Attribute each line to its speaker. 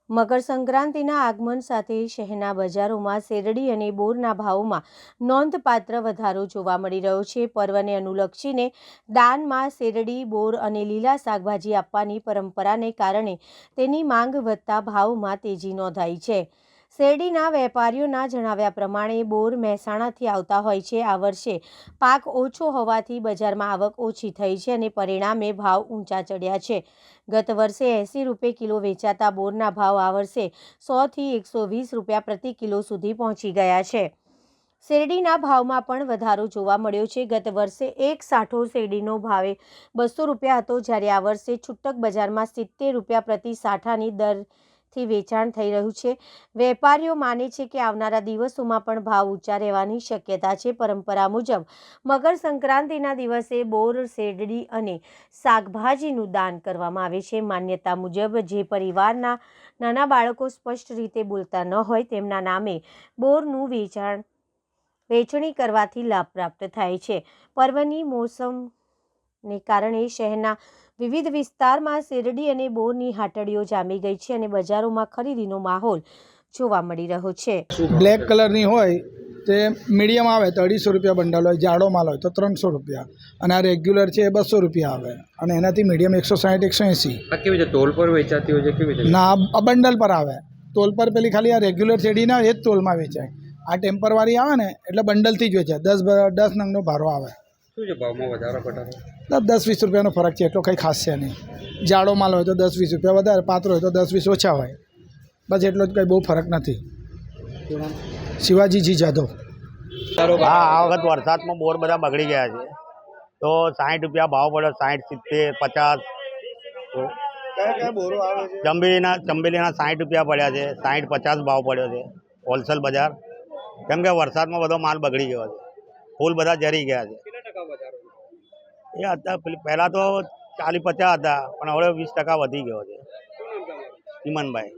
Speaker 1: મકર સંક્રાંતિના આગમન સાથે શહેરના બજારોમાં શેરડી અને બોરના ભાવોમાં નોંધપાત્ર વધારો જોવા મળી રહ્યો છે। પર્વને અનુલક્ષીને દાનમાં શેરડી, બોર અને લીલા શાકભાજી આપવાની પરંપરાને કારણે તેની માંગ વધતા ભાવમાં તેજી નોંધાઈ છે। શેરડીના વેપારીઓના જણાવ્યા પ્રમાણે બોર મહેસાણાથી આવતા હોય છે। આ વર્ષે પાક ઓછો હોવાથી બજારમાં આવક ઓછી થઈ છે અને પરિણામે ભાવ ઊંચા ચડ્યા છે। ગત વર્ષે 80 રૂપિયા કિલો વેચાતા બોરના ભાવ આ વર્ષે 100 થી 120 રૂપિયા પ્રતિ કિલો સુધી પહોંચી ગયા છે। શેરડીના ભાવમાં પણ વધારો જોવા મળ્યો છે। ગત વર્ષે એક સાઠો શેરડીનો ભાવે 200 રૂપિયા હતો, જ્યારે આ વર્ષે છૂટક બજારમાં 70 રૂપિયા પ્રતિ સાઠાની દરથી વેચાણ થઈ રહ્યું છે। વેપારીઓ માને છે કે આવનારા દિવસોમાં પણ ભાવ ઊંચા રહેવાની શક્યતા છે। પરંપરા મુજબ મકર સંક્રાંતિના દિવસે બોર, શેરડી અને શાકભાજીનું દાન કરવામાં આવે છે। માન્યતા મુજબ જે પરિવારના નાના બાળકો સ્પષ્ટ રીતે બોલતા ન હોય તેમના નામે બોરનું વેચણી કરવાથી લાભ પ્રાપ્ત થાય છે। પર્વની મોસમને કારણે શહેરના વિવિધ વિસ્તારમાં શેરડી અને બોરની હાટડીઓ જામી ગઈ છે અને બજારોમાં ખરીદીનો માહોલ જોવા મળી રહ્યો છે।
Speaker 2: બ્લેક કલરની હોય તે મીડિયમ આવે તો 250 રૂપિયા બંડલ હોય, જાડો માલ હોય તો 300 રૂપિયા, અને આ રેગ્યુલર છે એ 200 રૂપિયા આવે, અને એનાથી મીડિયમ 160 180।
Speaker 3: આ કેવી રીતે તોલ પર વેચાતી હોય છે, કેવી રીતે?
Speaker 2: ના, આ બંડલ પર આવે, તોલ પર પેલી ખાલી આ રેગ્યુલર શેરડી ના એ જ તોલમાં વેચાય। આ ટેમ્પરવાળી આવે ને એટલે બંડલથી જ વેચાય। 10 નંગનો ભારો આવે।
Speaker 3: શું છે ભાવમાં વધારો ઘટાડો?
Speaker 2: 10-20 રૂપિયાનો ફરક છે, એટલો કંઈ ખાસ છે નહીં। જાડો માલ હોય તો 10-20 રૂપિયા વધારે, પાતળો હોય તો 10-20 ઓછા હોય, બસ એટલો જ, કંઈ બહુ ફરક નથી। શિવાજીજી જાદવ।
Speaker 4: હા, આ વખત વરસાદમાં બોર બધા બગડી ગયા છે, તો 60 રૂપિયા ભાવ પડ્યો, 60, 70, 50। ચંબેલીના 60 રૂપિયા પડ્યા છે, 60-50 ભાવ પડ્યો છે હોલસેલ બજાર, કેમ કે વરસાદમાં બધો માલ બગડી ગયો છે, ફૂલ બધા જરી ગયા છે। એ અત્યારે પહેલાં તો 40-50 હતા, પણ હવે 20% વધી ગયો છે। ચીમનભાઈ।